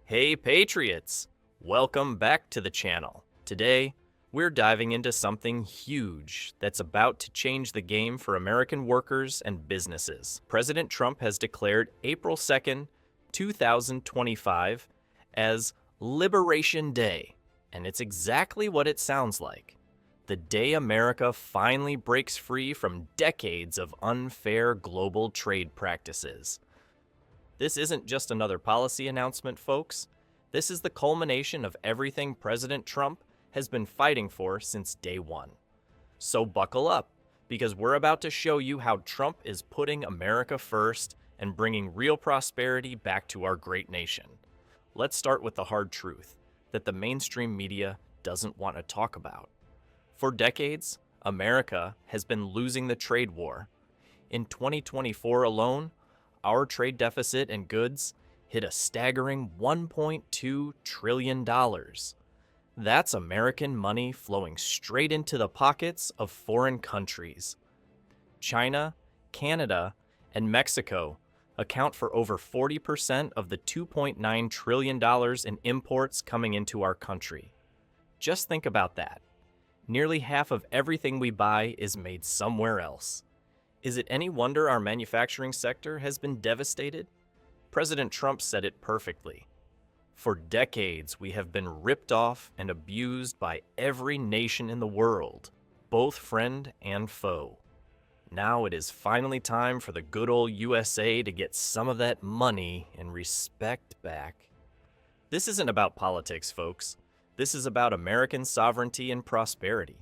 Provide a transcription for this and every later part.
Hey Patriots! Welcome back to the channel. Today, we're diving into something huge that's about to change the game for American workers and businesses. President Trump has declared April 2nd, 2025 as Liberation Day, and it's exactly what it sounds like. The day America finally breaks free from decades of unfair global trade practices. This isn't just another policy announcement, folks. This is the culmination of everything President Trump has been fighting for since day one. So buckle up, because we're about to show you how Trump is putting America first and bringing real prosperity back to our great nation. Let's start with the hard truth that the mainstream media doesn't want to talk about. For decades, America has been losing the trade war. In 2024 alone, our trade deficit in goods hit a staggering $1.2 trillion. That's American money flowing straight into the pockets of foreign countries. China, Canada, and Mexico account for over 40% of the $2.9 trillion in imports coming into our country. Just think about that. Nearly half of everything we buy is made somewhere else. Is it any wonder our manufacturing sector has been devastated? President Trump said it perfectly. For decades, we have been ripped off and abused by every nation in the world, both friend and foe. Now it is finally time for the good old USA to get some of that money and respect back. This isn't about politics, folks. This is about American sovereignty and prosperity.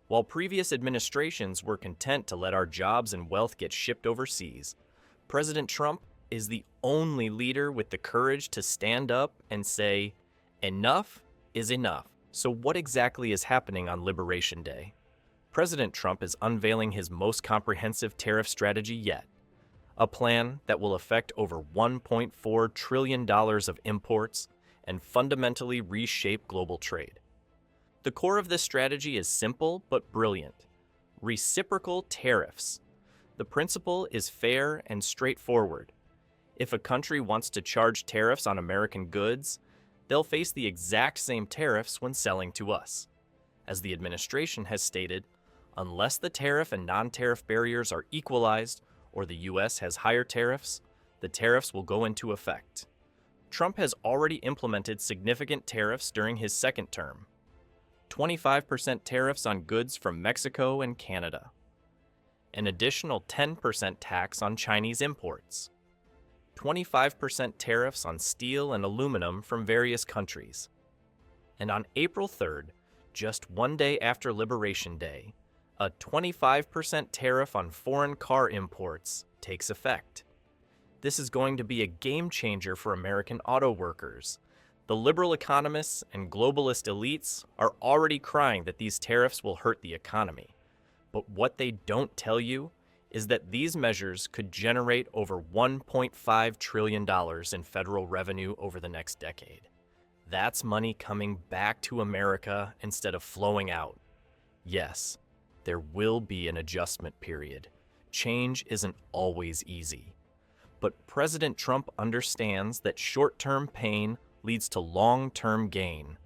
While previous administrations were content to let our jobs and wealth get shipped overseas, President Trump is the only leader with the courage to stand up and say, enough is enough. So what exactly is happening on Liberation Day? President Trump is unveiling his most comprehensive tariff strategy yet, a plan that will affect over $1.4 trillion of imports and fundamentally reshape global trade. The core of this strategy is simple but brilliant: reciprocal tariffs. The principle is fair and straightforward. If a country wants to charge tariffs on American goods, they'll face the exact same tariffs when selling to us. As the administration has stated, unless the tariff and non-tariff barriers are equalized or the U.S. has higher tariffs, the tariffs will go into effect. Trump has already implemented significant tariffs during his second term. 25% tariffs on goods from Mexico and Canada. An additional 10% tax on Chinese imports. 25% tariffs on steel and aluminum from various countries. And on April 3rd, just one day after Liberation Day, a 25% tariff on foreign car imports takes effect. This is going to be a game changer for American auto workers. The liberal economists and globalist elites are already crying that these tariffs will hurt the economy. But what they don't tell you is that these measures could generate over $1.5 trillion in federal revenue over the next decade. That's money coming back to America instead of flowing out. Yes, there will be an adjustment period. Change isn't always easy. But President Trump understands that short-term pain leads to long-term gain.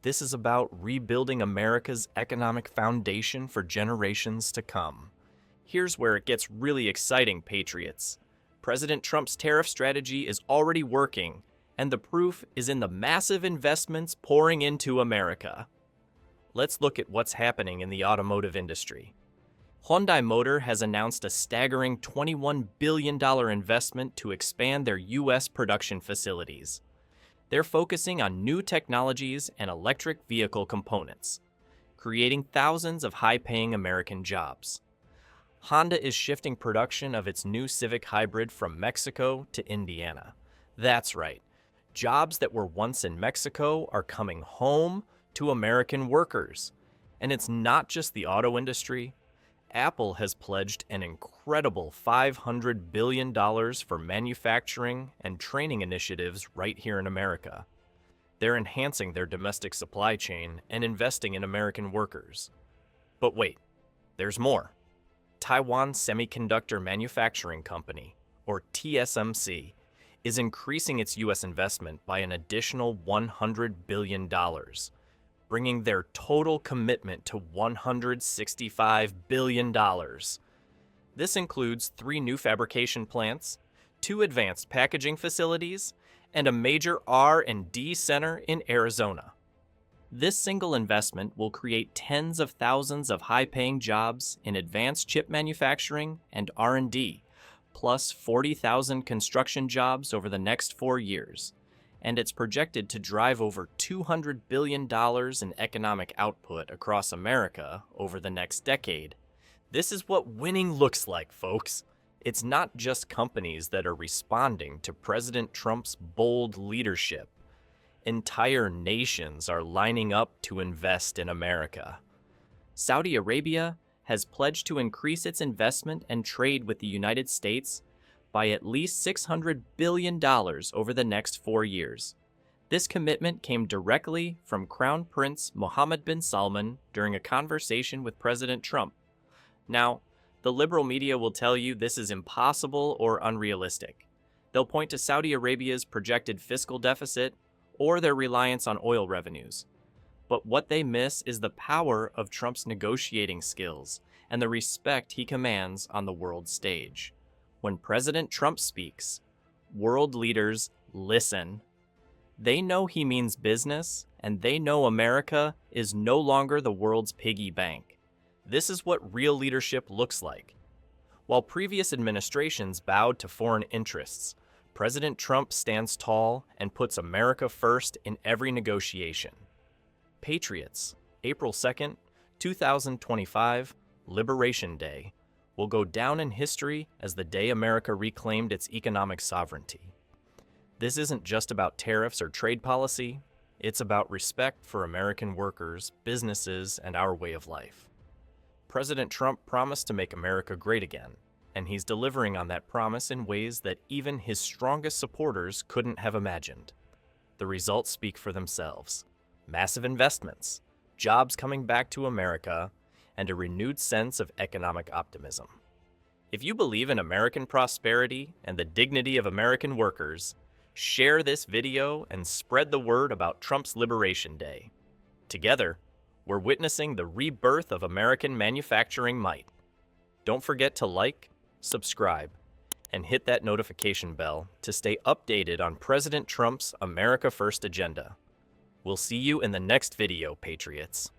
This is about rebuilding America's economic foundation for generations to come. Here's where it gets really exciting, Patriots. President Trump's tariff strategy is already working, and the proof is in the massive investments pouring into America. Let's look at what's happening in the automotive industry. Hyundai Motor has announced a staggering $21 billion investment to expand their U.S. production facilities. They're focusing on new technologies and electric vehicle components, creating thousands of high-paying American jobs. Honda is shifting production of its new Civic Hybrid from Mexico to Indiana. That's right. Jobs that were once in Mexico are coming home to American workers. And it's not just the auto industry. Apple has pledged an incredible $500 billion for manufacturing and training initiatives right here in America. They're enhancing their domestic supply chain and investing in American workers. But wait, there's more. Taiwan Semiconductor Manufacturing Company, or TSMC, is increasing its U.S. investment by an additional $100 billion, bringing their total commitment to $165 billion. This includes 3 new fabrication plants, 2 advanced packaging facilities, and a major R&D center in Arizona. This single investment will create tens of thousands of high-paying jobs in advanced chip manufacturing and R&D, plus 40,000 construction jobs over the next 4 years, and it's projected to drive over $200 billion in economic output across America over the next decade. This is what winning looks like, folks. It's not just companies that are responding to President Trump's bold leadership. Entire nations are lining up to invest in America. Saudi Arabia has pledged to increase its investment and trade with the United States by at least $600 billion over the next 4 years. This commitment came directly from Crown Prince Mohammed bin Salman during a conversation with President Trump. Now, the liberal media will tell you this is impossible or unrealistic. They'll point to Saudi Arabia's projected fiscal deficit or their reliance on oil revenues. But what they miss is the power of Trump's negotiating skills and the respect he commands on the world stage. When President Trump speaks, world leaders listen. They know he means business, and they know America is no longer the world's piggy bank. This is what real leadership looks like. While previous administrations bowed to foreign interests, President Trump stands tall and puts America first in every negotiation. Patriots, April 2nd, 2025, Liberation Day, will go down in history as the day America reclaimed its economic sovereignty. This isn't just about tariffs or trade policy, it's about respect for American workers, businesses, and our way of life. President Trump promised to make America great again, and he's delivering on that promise in ways that even his strongest supporters couldn't have imagined. The results speak for themselves. Massive investments, jobs coming back to America, and a renewed sense of economic optimism. If you believe in American prosperity and the dignity of American workers, share this video and spread the word about Trump's Liberation Day. Together, we're witnessing the rebirth of American manufacturing might. Don't forget to like, subscribe, and hit that notification bell to stay updated on President Trump's America First agenda. We'll see you in the next video, Patriots.